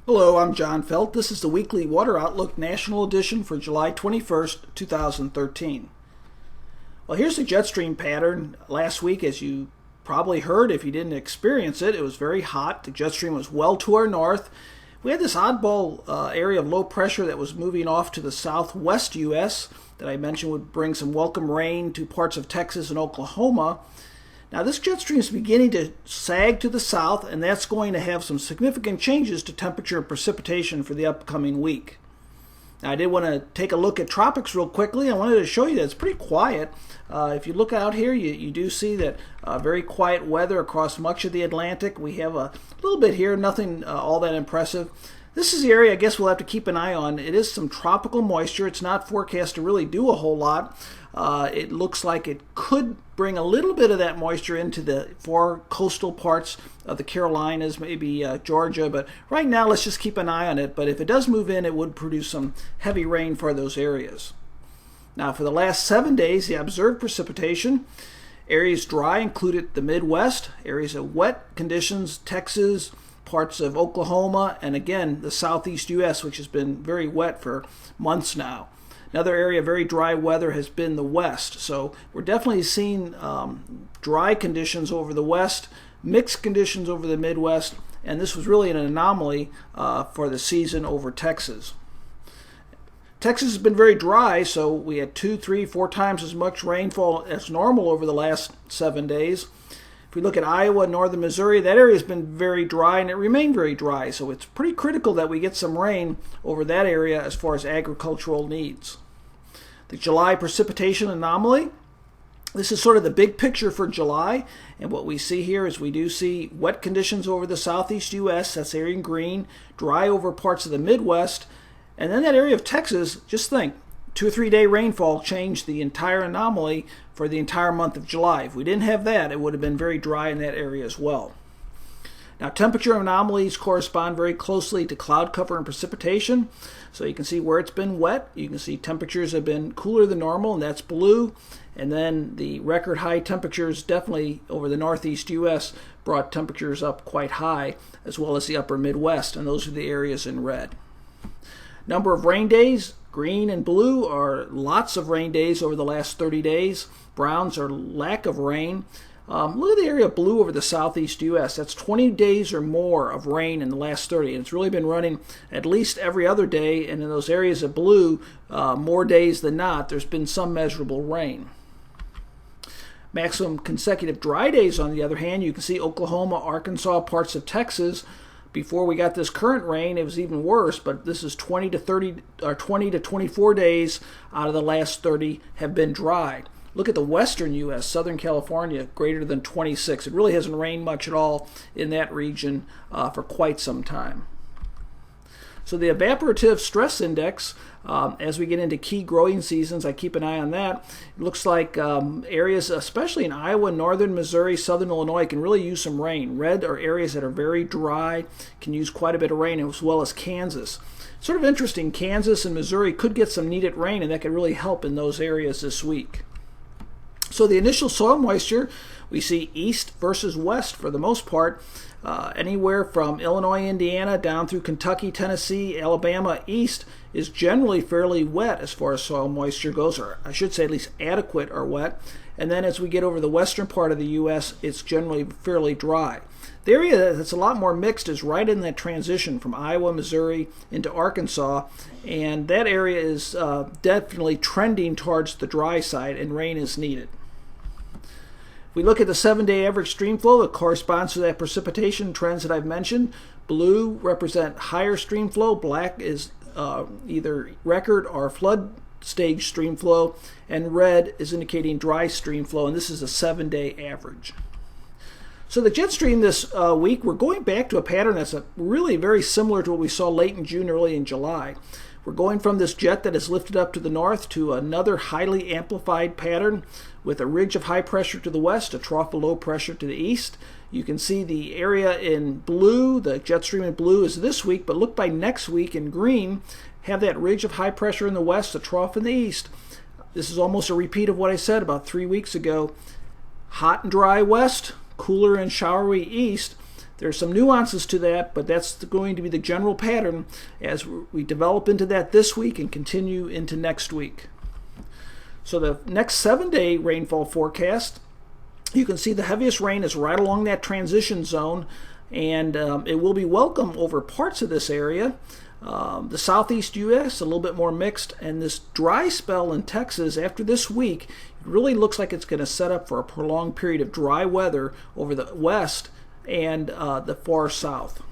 Hello, I'm John Feldt. This is the weekly Water Outlook National Edition for July 21st, 2013. Well, here's the jet stream pattern. Last week, as you probably heard, if you didn't experience it, it was very hot. The jet stream was well to our north. We had this oddball area of low pressure that was moving off to the southwest U.S. that I mentioned would bring some welcome rain to parts of Texas and Oklahoma. Now, this jet stream is beginning to sag to the south, and that's going to have some significant changes to temperature and precipitation for the upcoming week. Now, I did want to take a look at tropics real quickly. I wanted to show you that it's pretty quiet. If you look out here, you do see that very quiet weather across much of the Atlantic. We have a little bit here, nothing all that impressive. This is the area I guess we'll have to keep an eye on. It is some tropical moisture. It's not forecast to really do a whole lot. It looks like it could bring a little bit of that moisture into the far coastal parts of the Carolinas, maybe Georgia, but right now let's just keep an eye on it. But if it does move in, it would produce some heavy rain for those areas. Now, for the last 7 days, the observed precipitation, areas dry included the Midwest, areas of wet conditions, Texas, parts of Oklahoma, and again, the southeast U.S., which has been very wet for months now. Another area of very dry weather has been the West. So we're definitely seeing dry conditions over the West, mixed conditions over the Midwest, and this was really an anomaly for the season over Texas. Texas has been very dry, so we had 2, 3, 4 times as much rainfall as normal over the last 7 days. If we look at Iowa and northern Missouri, that area has been very dry, and it remained very dry, so it's pretty critical that we get some rain over that area as far as agricultural needs. The July precipitation anomaly, this is sort of the big picture for July, and what we see here is we do see wet conditions over the southeast U.S., that's area in green, dry over parts of the Midwest, and then that area of Texas, just think, 2 or 3 day rainfall changed the entire anomaly for the entire month of July. If we didn't have that, it would have been very dry in that area as well. Now, temperature anomalies correspond very closely to cloud cover and precipitation. So you can see where it's been wet. You can see temperatures have been cooler than normal, and that's blue. And then the record high temperatures definitely over the northeast U.S. brought temperatures up quite high, as well as the upper Midwest, and those are the areas in red. Number of rain days, green and blue, are lots of rain days over the last 30 days. Browns are lack of rain. Look at the area of blue over the southeast U.S. That's 20 days or more of rain in the last 30. And it's really been running at least every other day. And in those areas of blue, more days than not, there's been some measurable rain. Maximum consecutive dry days, on the other hand, you can see Oklahoma, Arkansas, parts of Texas. Before we got this current rain, it was even worse, but this is 20 to 24 days out of the last 30 have been dry. Look at the western U.S., Southern California, greater than 26. It really hasn't rained much at all in that region for quite some time. So the evaporative stress index, as we get into key growing seasons, I keep an eye on that. It looks like areas, especially in Iowa, northern Missouri, southern Illinois, can really use some rain. Red are areas that are very dry, can use quite a bit of rain, as well as Kansas. Sort of interesting, Kansas and Missouri could get some needed rain, and that could really help in those areas this week. So the initial soil moisture, we see east versus west for the most part, anywhere from Illinois, Indiana, down through Kentucky, Tennessee, Alabama, east is generally fairly wet as far as soil moisture goes, or I should say at least adequate or wet. And then as we get over the western part of the U.S., it's generally fairly dry. The area that's a lot more mixed is right in that transition from Iowa, Missouri into Arkansas, and that area is definitely trending towards the dry side, and rain is needed. If we look at the 7-day average stream flow, it corresponds to that precipitation trends that I've mentioned. Blue represent higher stream flow, black is either record or flood stage stream flow, and red is indicating dry stream flow, and this is a 7-day average. So the jet stream this week, we're going back to a pattern that's really very similar to what we saw late in June, early in July. We're going from this jet that is lifted up to the north to another highly amplified pattern with a ridge of high pressure to the west, a trough of low pressure to the east. You can see the area in blue, the jet stream in blue is this week, but look by next week in green, have that ridge of high pressure in the west, a trough in the east. This is almost a repeat of what I said about 3 weeks ago. Hot and dry west, cooler and showery east. There's some nuances to that, but that's going to be the general pattern as we develop into that this week and continue into next week. So the next 7-day rainfall forecast, you can see the heaviest rain is right along that transition zone, and it will be welcome over parts of this area. The southeast U.S. a little bit more mixed, and this dry spell in Texas after this week, it really looks like it's going to set up for a prolonged period of dry weather over the west and the far south.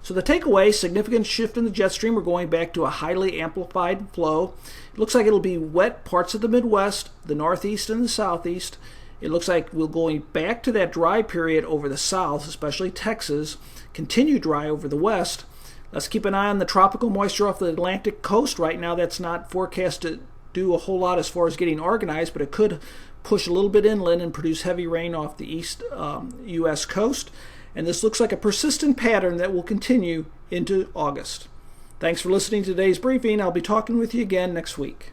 So the takeaway, significant shift in the jet stream. We're going back to a highly amplified flow. It looks like it'll be wet parts of the Midwest, the Northeast and the Southeast. It looks like we're going back to that dry period over the South, especially Texas, continue dry over the West. Let's keep an eye on the tropical moisture off the Atlantic coast. Right now that's not forecast to do a whole lot as far as getting organized, but it could push a little bit inland and produce heavy rain off the east U.S. coast. And this looks like a persistent pattern that will continue into August. Thanks for listening to today's briefing. I'll be talking with you again next week.